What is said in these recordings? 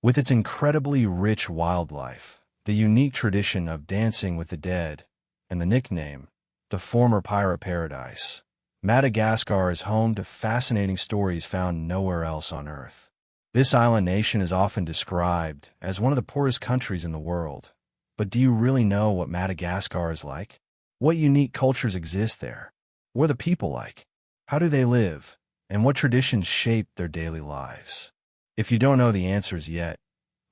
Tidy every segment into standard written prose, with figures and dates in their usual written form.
With its incredibly rich wildlife, the unique tradition of dancing with the dead, and the nickname, the former pirate paradise, Madagascar is home to fascinating stories found nowhere else on Earth. This island nation is often described as one of the poorest countries in the world. But do you really know what Madagascar is like? What unique cultures exist there? What are the people like? How do they live? And what traditions shape their daily lives? If you don't know the answers yet,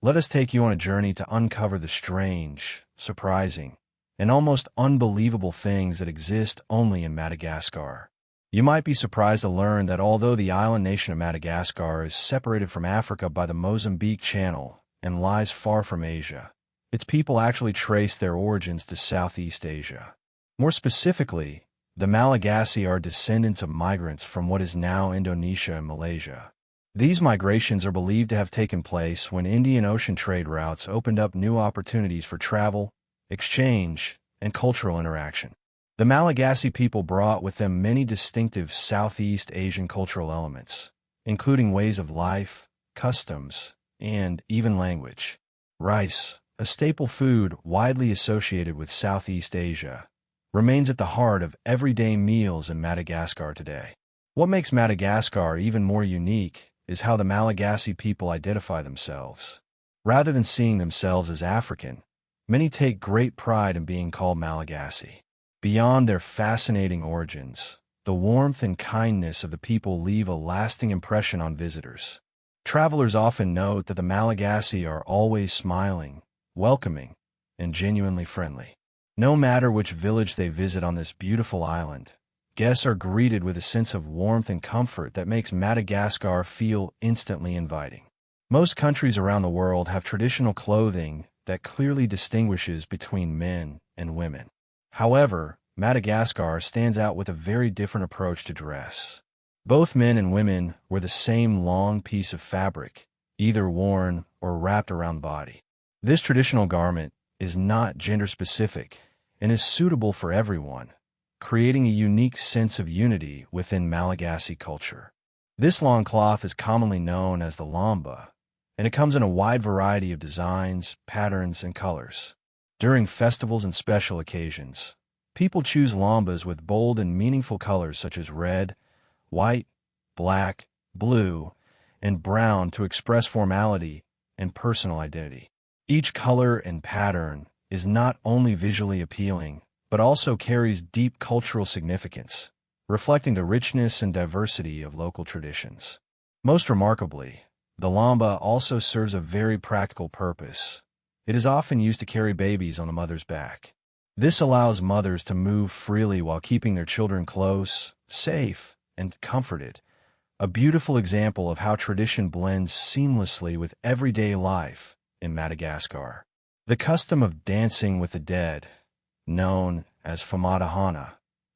let us take you on a journey to uncover the strange, surprising, and almost unbelievable things that exist only in Madagascar. You might be surprised to learn that although the island nation of Madagascar is separated from Africa by the Mozambique Channel and lies far from Asia, its people actually trace their origins to Southeast Asia. More specifically, the Malagasy are descendants of migrants from what is now Indonesia and Malaysia. These migrations are believed to have taken place when Indian Ocean trade routes opened up new opportunities for travel, exchange, and cultural interaction. The Malagasy people brought with them many distinctive Southeast Asian cultural elements, including ways of life, customs, and even language. Rice, a staple food widely associated with Southeast Asia, remains at the heart of everyday meals in Madagascar today. What makes Madagascar even more unique is how the Malagasy people identify themselves. Rather than seeing themselves as African, many take great pride in being called Malagasy. Beyond their fascinating origins, the warmth and kindness of the people leave a lasting impression on visitors. Travelers often note that the Malagasy are always smiling, welcoming, and genuinely friendly. No matter which village they visit on this beautiful island, guests are greeted with a sense of warmth and comfort that makes Madagascar feel instantly inviting. Most countries around the world have traditional clothing that clearly distinguishes between men and women. However, Madagascar stands out with a very different approach to dress. Both men and women wear the same long piece of fabric, either worn or wrapped around the body. This traditional garment is not gender-specific and is suitable for everyone, creating a unique sense of unity within Malagasy culture. This long cloth is commonly known as the lamba, and it comes in a wide variety of designs, patterns, and colors. During festivals and special occasions, people choose lambas with bold and meaningful colors such as red, white, black, blue, and brown to express formality and personal identity. Each color and pattern is not only visually appealing, but also carries deep cultural significance, reflecting the richness and diversity of local traditions. Most remarkably, the lamba also serves a very practical purpose. It is often used to carry babies on the mother's back. This allows mothers to move freely while keeping their children close, safe, and comforted, a beautiful example of how tradition blends seamlessly with everyday life in Madagascar. The custom of dancing with the dead, known as famadahana,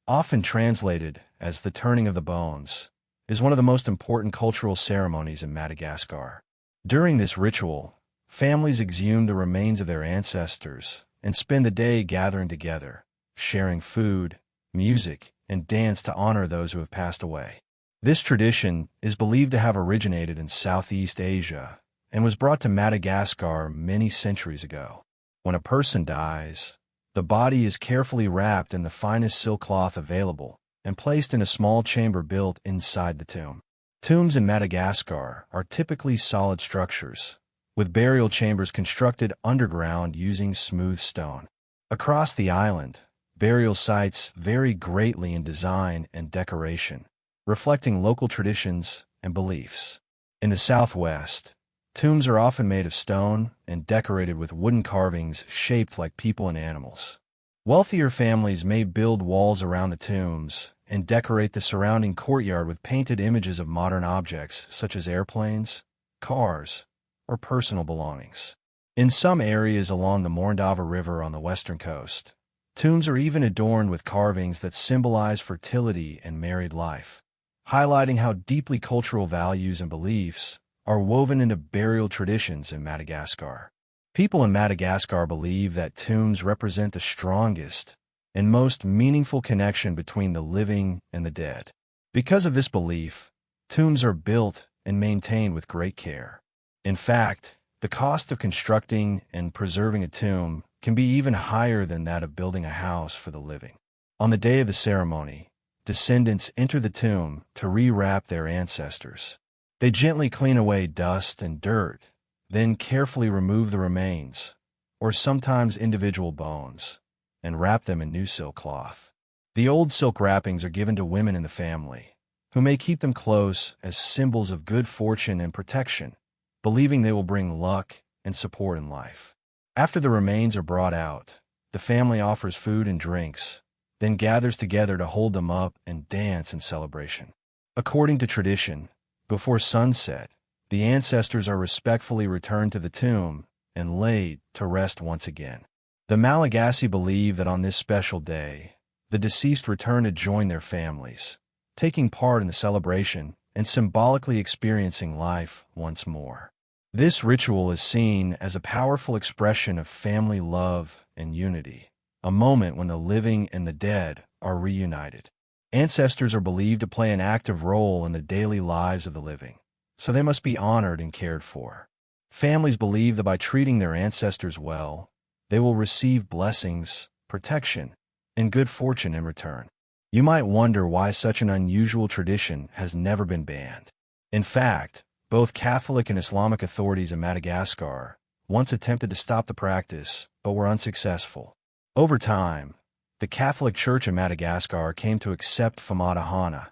often translated as the turning of the bones, is one of the most important cultural ceremonies in Madagascar. During this ritual, families exhume the remains of their ancestors and spend the day gathering together, sharing food, music, and dance to honor those who have passed away. This tradition is believed to have originated in Southeast Asia and was brought to Madagascar many centuries ago. When a person dies, the body is carefully wrapped in the finest silk cloth available and placed in a small chamber built inside the tomb. Tombs in Madagascar are typically solid structures, with burial chambers constructed underground using smooth stone. Across the island, burial sites vary greatly in design and decoration, reflecting local traditions and beliefs. In the Southwest, tombs are often made of stone and decorated with wooden carvings shaped like people and animals. Wealthier families may build walls around the tombs and decorate the surrounding courtyard with painted images of modern objects such as airplanes, cars, or personal belongings. In some areas along the Morndava River on the western coast, tombs are even adorned with carvings that symbolize fertility and married life, highlighting how deeply cultural values and beliefs are woven into burial traditions in Madagascar. People in Madagascar believe that tombs represent the strongest and most meaningful connection between the living and the dead. Because of this belief, tombs are built and maintained with great care. In fact, The cost of constructing and preserving a tomb can be even higher than that of building a house for the living. On the day of the ceremony, descendants enter the tomb to rewrap their ancestors. They gently clean away dust and dirt, then carefully remove the remains, or sometimes individual bones, and wrap them in new silk cloth. The old silk wrappings are given to women in the family, who may keep them close as symbols of good fortune and protection, believing they will bring luck and support in life. After the remains are brought out, the family offers food and drinks, then gathers together to hold them up and dance in celebration. According to tradition, before sunset, the ancestors are respectfully returned to the tomb and laid to rest once again. The Malagasy believe that on this special day, the deceased return to join their families, taking part in the celebration and symbolically experiencing life once more. This ritual is seen as a powerful expression of family love and unity, a moment when the living and the dead are reunited. Ancestors are believed to play an active role in the daily lives of the living, so they must be honored and cared for. Families believe that by treating their ancestors well, they will receive blessings, protection, and good fortune in return. You might wonder why such an unusual tradition has never been banned. In fact, both Catholic and Islamic authorities in Madagascar once attempted to stop the practice, but were unsuccessful. Over time, the Catholic Church in Madagascar came to accept Famadahana,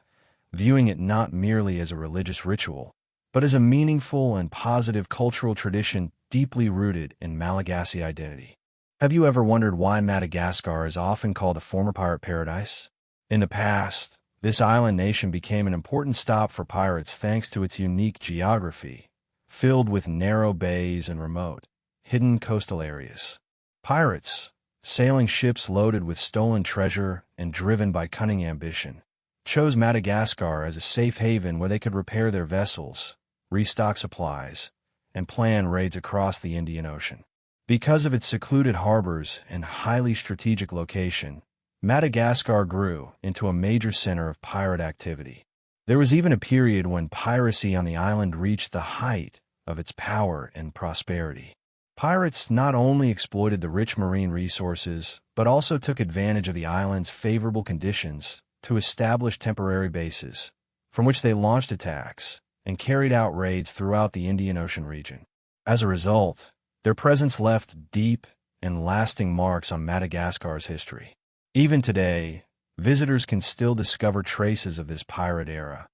viewing it not merely as a religious ritual, but as a meaningful and positive cultural tradition deeply rooted in Malagasy identity. Have you ever wondered why Madagascar is often called a former pirate paradise? In the past, this island nation became an important stop for pirates thanks to its unique geography, filled with narrow bays and remote, hidden coastal areas. Pirates, sailing ships loaded with stolen treasure and driven by cunning ambition, chose Madagascar as a safe haven where they could repair their vessels, restock supplies, and plan raids across the Indian Ocean. Because of its secluded harbors and highly strategic location, Madagascar grew into a major center of pirate activity. There was even a period when piracy on the island reached the height of its power and prosperity. Pirates not only exploited the rich marine resources, but also took advantage of the island's favorable conditions to establish temporary bases, from which they launched attacks and carried out raids throughout the Indian Ocean region. As a result, their presence left deep and lasting marks on Madagascar's history. Even today, visitors can still discover traces of this pirate era,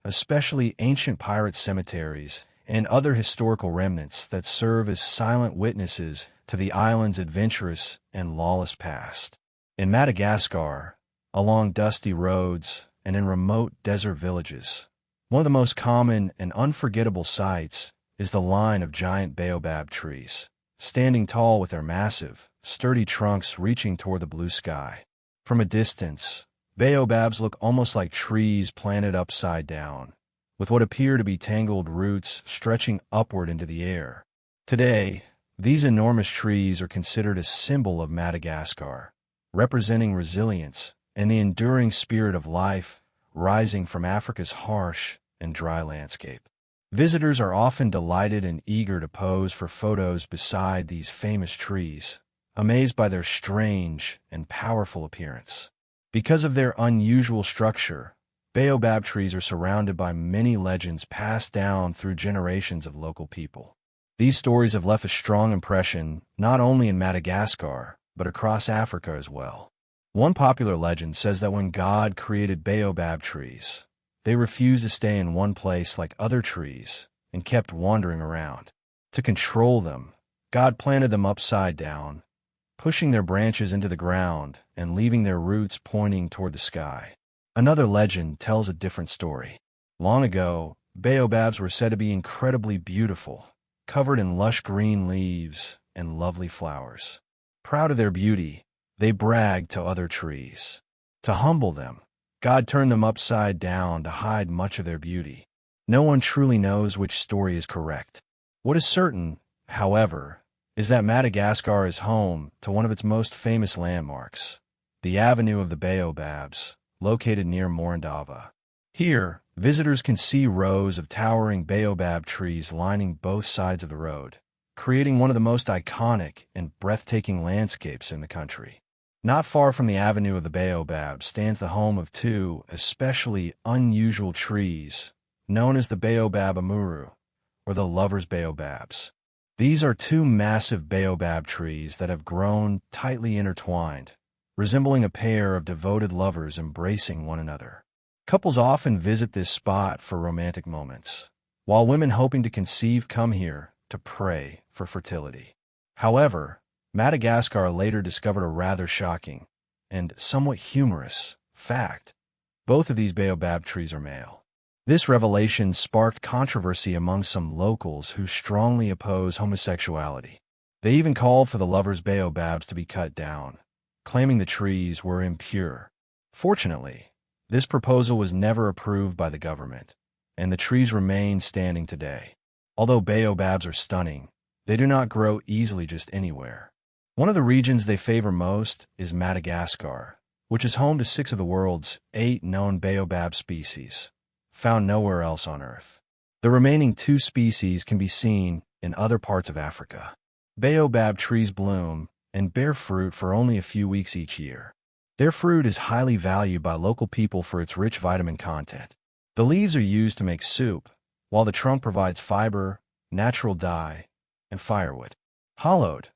especially ancient pirate cemeteries and other historical remnants that serve as silent witnesses to the island's adventurous and lawless past. In Madagascar, along dusty roads and in remote desert villages, one of the most common and unforgettable sights is the line of giant baobab trees, standing tall with their massive, sturdy trunks reaching toward the blue sky. From a distance, baobabs look almost like trees planted upside down, with what appear to be tangled roots stretching upward into the air. Today, these enormous trees are considered a symbol of Madagascar, representing resilience and the enduring spirit of life rising from Africa's harsh and dry landscape. Visitors are often delighted and eager to pose for photos beside these famous trees, amazed by their strange and powerful appearance. Because of their unusual structure, baobab trees are surrounded by many legends passed down through generations of local people. These stories have left a strong impression not only in Madagascar, but across Africa as well. One popular legend says that when God created baobab trees, they refused to stay in one place like other trees and kept wandering around. To control them, God planted them upside down, pushing their branches into the ground and leaving their roots pointing toward the sky. Another legend tells a different story. Long ago, baobabs were said to be incredibly beautiful, covered in lush green leaves and lovely flowers. Proud of their beauty, they bragged to other trees. To humble them, God turned them upside down to hide much of their beauty. No one truly knows which story is correct. What is certain, however, is that Madagascar is home to one of its most famous landmarks, the Avenue of the Baobabs, located near Morondava. Here, visitors can see rows of towering baobab trees lining both sides of the road, creating one of the most iconic and breathtaking landscapes in the country. Not far from the Avenue of the Baobab stands the home of two especially unusual trees, known as the Baobab Amuru, or the Lover's Baobabs. These are two massive baobab trees that have grown tightly intertwined, resembling a pair of devoted lovers embracing one another. Couples often visit this spot for romantic moments, while women hoping to conceive come here to pray for fertility. However, Madagascar later discovered a rather shocking and somewhat humorous fact. Both of these baobab trees are male. This revelation sparked controversy among some locals who strongly oppose homosexuality. They even called for the lovers' baobabs to be cut down, claiming the trees were impure. Fortunately, this proposal was never approved by the government, and the trees remain standing today. Although baobabs are stunning, they do not grow easily just anywhere. One of the regions they favor most is Madagascar, which is home to 6 of the world's 8 known baobab species, found nowhere else on Earth. The remaining 2 species can be seen in other parts of Africa. Baobab trees bloom and bear fruit for only a few weeks each year. Their fruit is highly valued by local people for its rich vitamin content. The leaves are used to make soup, while the trunk provides fiber, natural dye, and firewood. Hollowed,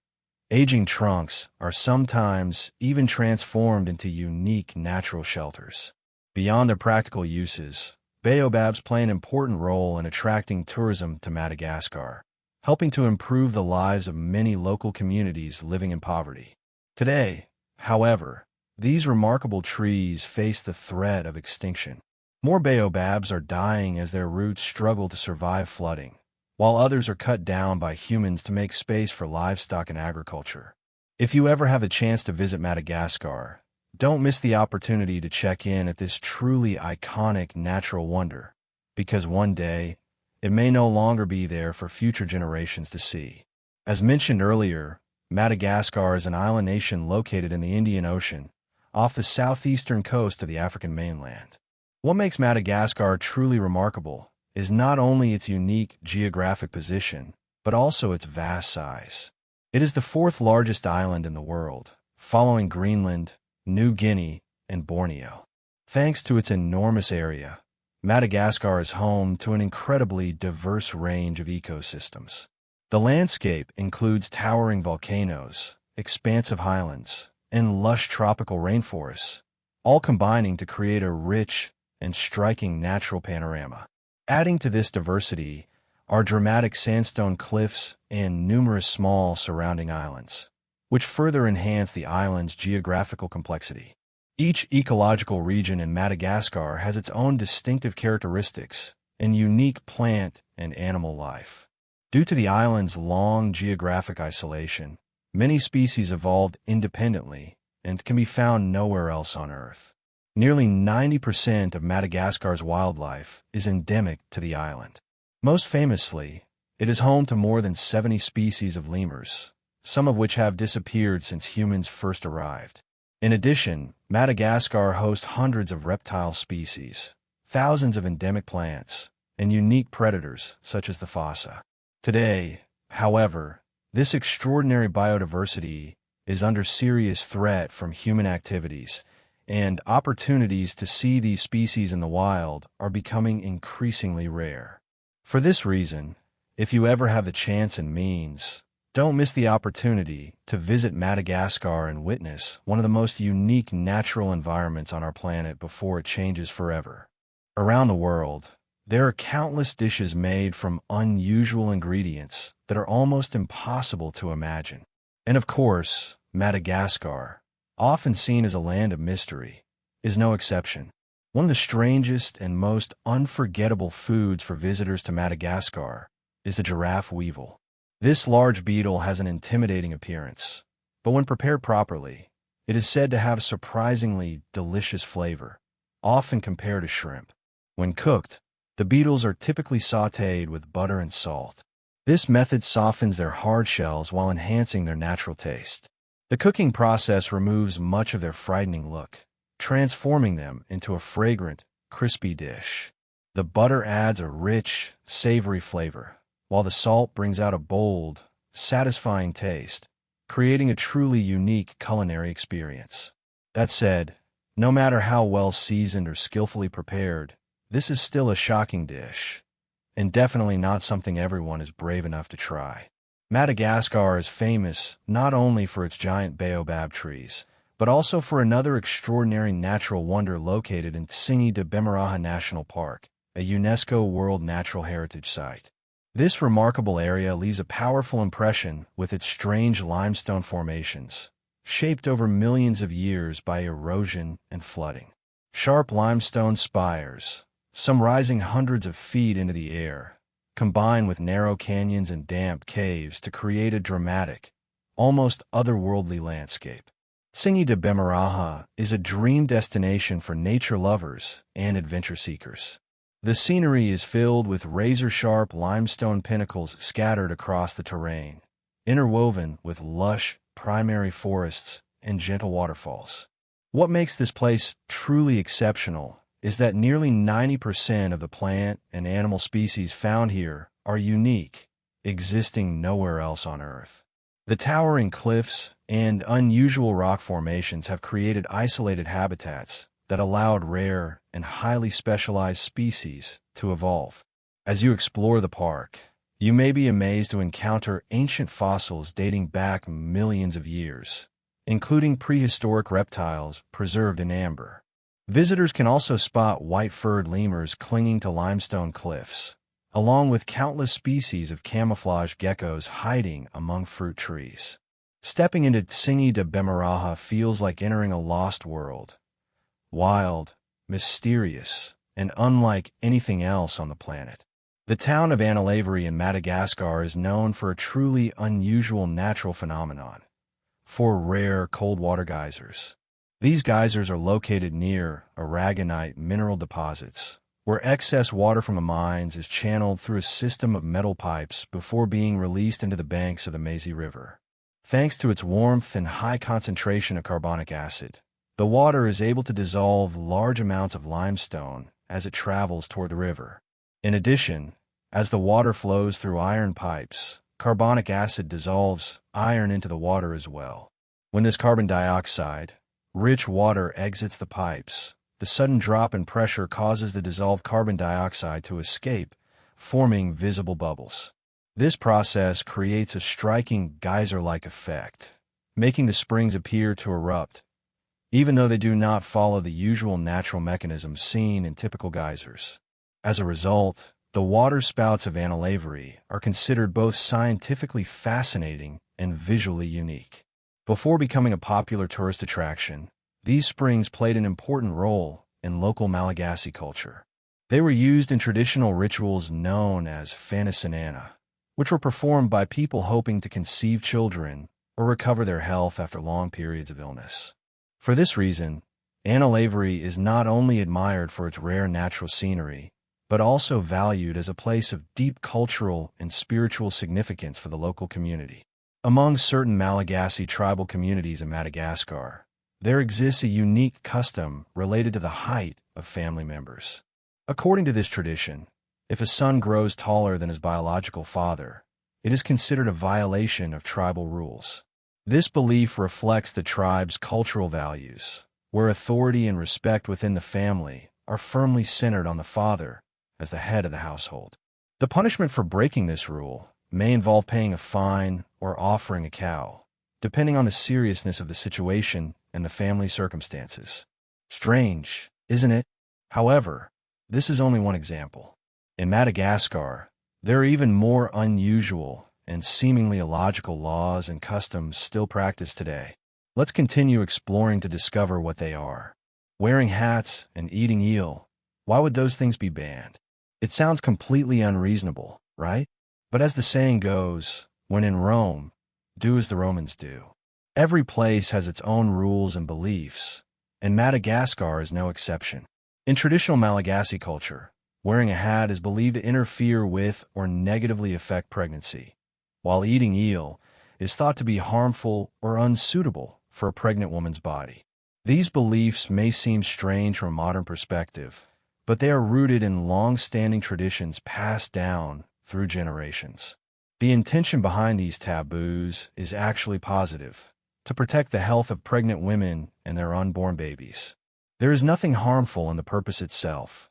aging trunks are sometimes even transformed into unique natural shelters. Beyond their practical uses, baobabs play an important role in attracting tourism to Madagascar, helping to improve the lives of many local communities living in poverty. Today, however, these remarkable trees face the threat of extinction. More baobabs are dying as their roots struggle to survive flooding, while others are cut down by humans to make space for livestock and agriculture. If you ever have the chance to visit Madagascar, don't miss the opportunity to check in at this truly iconic natural wonder, because one day, it may no longer be there for future generations to see. As mentioned earlier, Madagascar is an island nation located in the Indian Ocean, off the southeastern coast of the African mainland. What makes Madagascar truly remarkable is not only its unique geographic position, but also its vast size. It is the 4th largest island in the world, following Greenland, New Guinea, and Borneo. Thanks to its enormous area, Madagascar is home to an incredibly diverse range of ecosystems. The landscape includes towering volcanoes, expansive highlands, and lush tropical rainforests, all combining to create a rich and striking natural panorama. Adding to this diversity are dramatic sandstone cliffs and numerous small surrounding islands, which further enhance the island's geographical complexity. Each ecological region in Madagascar has its own distinctive characteristics and unique plant and animal life. Due to the island's long geographic isolation, many species evolved independently and can be found nowhere else on Earth. Nearly 90% of Madagascar's wildlife is endemic to the island. Most famously, it is home to more than 70 species of lemurs, some of which have disappeared since humans first arrived. In addition, Madagascar hosts hundreds of reptile species, thousands of endemic plants, and unique predators such as the fossa. Today, however, this extraordinary biodiversity is under serious threat from human activities, and opportunities to see these species in the wild are becoming increasingly rare. For this reason, if you ever have the chance and means, don't miss the opportunity to visit Madagascar and witness one of the most unique natural environments on our planet before it changes forever. Around the world, there are countless dishes made from unusual ingredients that are almost impossible to imagine. And of course, Madagascar, often seen as a land of mystery, is no exception. One of the strangest and most unforgettable foods for visitors to Madagascar is the giraffe weevil. This large beetle has an intimidating appearance, but when prepared properly, it is said to have surprisingly delicious flavor, often compared to shrimp. When cooked, the beetles are typically sautéed with butter and salt. This method softens their hard shells while enhancing their natural taste. The cooking process removes much of their frightening look, transforming them into a fragrant, crispy dish. The butter adds a rich, savory flavor, while the salt brings out a bold, satisfying taste, creating a truly unique culinary experience. That said, no matter how well seasoned or skillfully prepared, this is still a shocking dish, and definitely not something everyone is brave enough to try. Madagascar is famous not only for its giant baobab trees, but also for another extraordinary natural wonder located in Tsingy de Bemaraha National Park, a UNESCO World Natural Heritage Site. This remarkable area leaves a powerful impression with its strange limestone formations, shaped over millions of years by erosion and flooding. Sharp limestone spires, some rising hundreds of feet into the air, combine with narrow canyons and damp caves to create a dramatic, almost otherworldly landscape. Tsingy de Bemaraha is a dream destination for nature lovers and adventure seekers. The scenery is filled with razor-sharp limestone pinnacles scattered across the terrain, interwoven with lush primary forests and gentle waterfalls. What makes this place truly exceptional is that nearly 90% of the plant and animal species found here are unique, existing nowhere else on Earth. The towering cliffs and unusual rock formations have created isolated habitats that allowed rare and highly specialized species to evolve. As you explore the park, you may be amazed to encounter ancient fossils dating back millions of years, including prehistoric reptiles preserved in amber. Visitors can also spot white-furred lemurs clinging to limestone cliffs, along with countless species of camouflage geckos hiding among fruit trees. Stepping into Tsingy de Bemaraha feels like entering a lost world, wild, mysterious, and unlike anything else on the planet. The town of Analavery in Madagascar is known for a truly unusual natural phenomenon, for rare cold water geysers. These geysers are located near aragonite mineral deposits, where excess water from the mines is channeled through a system of metal pipes before being released into the banks of the Mazy River. Thanks to its warmth and high concentration of carbonic acid, the water is able to dissolve large amounts of limestone as it travels toward the river. In addition, as the water flows through iron pipes, carbonic acid dissolves iron into the water as well. When this carbon dioxide, rich water exits the pipes, the sudden drop in pressure causes the dissolved carbon dioxide to escape, forming visible bubbles. This process creates a striking geyser-like effect, making the springs appear to erupt, even though they do not follow the usual natural mechanisms seen in typical geysers. As a result, the water spouts of Analavery are considered both scientifically fascinating and visually unique. Before becoming a popular tourist attraction, these springs played an important role in local Malagasy culture. They were used in traditional rituals known as Fanasinana, which were performed by people hoping to conceive children or recover their health after long periods of illness. For this reason, Analavery is not only admired for its rare natural scenery, but also valued as a place of deep cultural and spiritual significance for the local community. Among certain Malagasy tribal communities in Madagascar, there exists a unique custom related to the height of family members. According to this tradition, if a son grows taller than his biological father, it is considered a violation of tribal rules. This belief reflects the tribe's cultural values, where authority and respect within the family are firmly centered on the father as the head of the household. The punishment for breaking this rule may involve paying a fine or offering a cow, depending on the seriousness of the situation and the family circumstances. Strange, isn't it? However, this is only one example. In Madagascar, there are even more unusual and seemingly illogical laws and customs still practiced today. Let's continue exploring to discover what they are. Wearing hats and eating eel, why would those things be banned? It sounds completely unreasonable, right? But as the saying goes, when in Rome, do as the Romans do. Every place has its own rules and beliefs, and Madagascar is no exception. In traditional Malagasy culture, wearing a hat is believed to interfere with or negatively affect pregnancy, while eating eel is thought to be harmful or unsuitable for a pregnant woman's body. These beliefs may seem strange from a modern perspective, but they are rooted in long-standing traditions passed down through generations. The intention behind these taboos is actually positive, to protect the health of pregnant women and their unborn babies. There is nothing harmful in the purpose itself.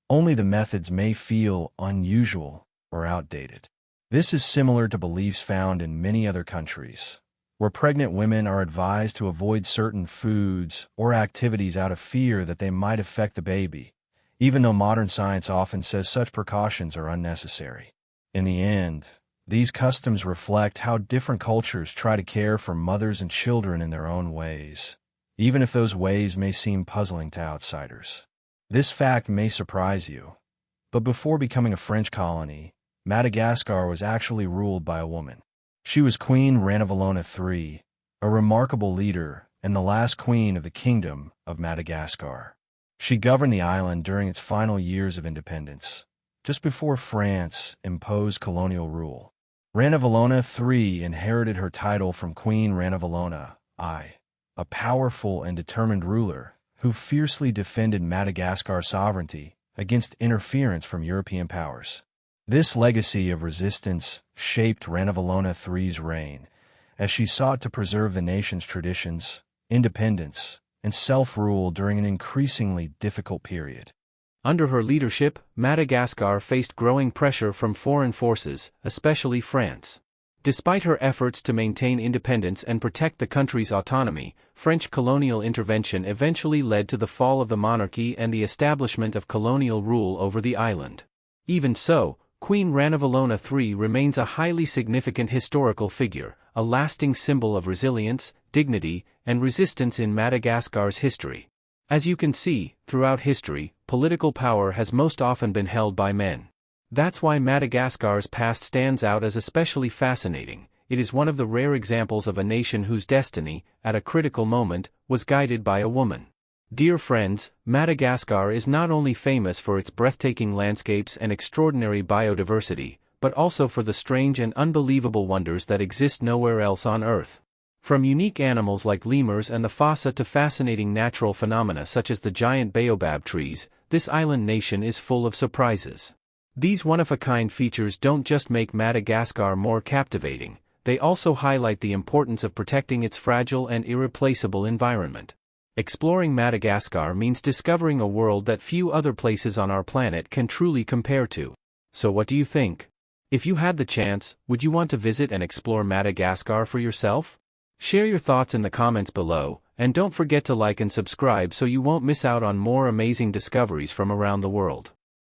Only the methods may feel unusual or outdated. This is similar to beliefs found in many other countries, where pregnant women are advised to avoid certain foods or activities out of fear that they might affect the baby, even though modern science often says such precautions are unnecessary. In the end, these customs reflect how different cultures try to care for mothers and children in their own ways, even if those ways may seem puzzling to outsiders. This fact may surprise you, but before becoming a French colony, Madagascar was actually ruled by a woman. She was Queen Ranavalona III, a remarkable leader and the last queen of the Kingdom of Madagascar. She governed the island during its final years of independence, just before France imposed colonial rule. Ranavalona III inherited her title from Queen Ranavalona I, a powerful and determined ruler who fiercely defended Madagascar's sovereignty against interference from European powers. This legacy of resistance shaped Ranavalona III's reign, as she sought to preserve the nation's traditions, independence, and self-rule during an increasingly difficult period. Under her leadership, Madagascar faced growing pressure from foreign forces, especially France. Despite her efforts to maintain independence and protect the country's autonomy, French colonial intervention eventually led to the fall of the monarchy and the establishment of colonial rule over the island. Even so, Queen Ranavalona III remains a highly significant historical figure, a lasting symbol of resilience, dignity, and resistance in Madagascar's history. As you can see, throughout history, political power has most often been held by men. That's why Madagascar's past stands out as especially fascinating. It is one of the rare examples of a nation whose destiny, at a critical moment, was guided by a woman. Dear friends, Madagascar is not only famous for its breathtaking landscapes and extraordinary biodiversity, but also for the strange and unbelievable wonders that exist nowhere else on Earth. From unique animals like lemurs and the fossa to fascinating natural phenomena such as the giant baobab trees, this island nation is full of surprises. These one-of-a-kind features don't just make Madagascar more captivating, they also highlight the importance of protecting its fragile and irreplaceable environment. Exploring Madagascar means discovering a world that few other places on our planet can truly compare to. So what do you think? If you had the chance, would you want to visit and explore Madagascar for yourself? Share your thoughts in the comments below, and don't forget to like and subscribe so you won't miss out on more amazing discoveries from around the world.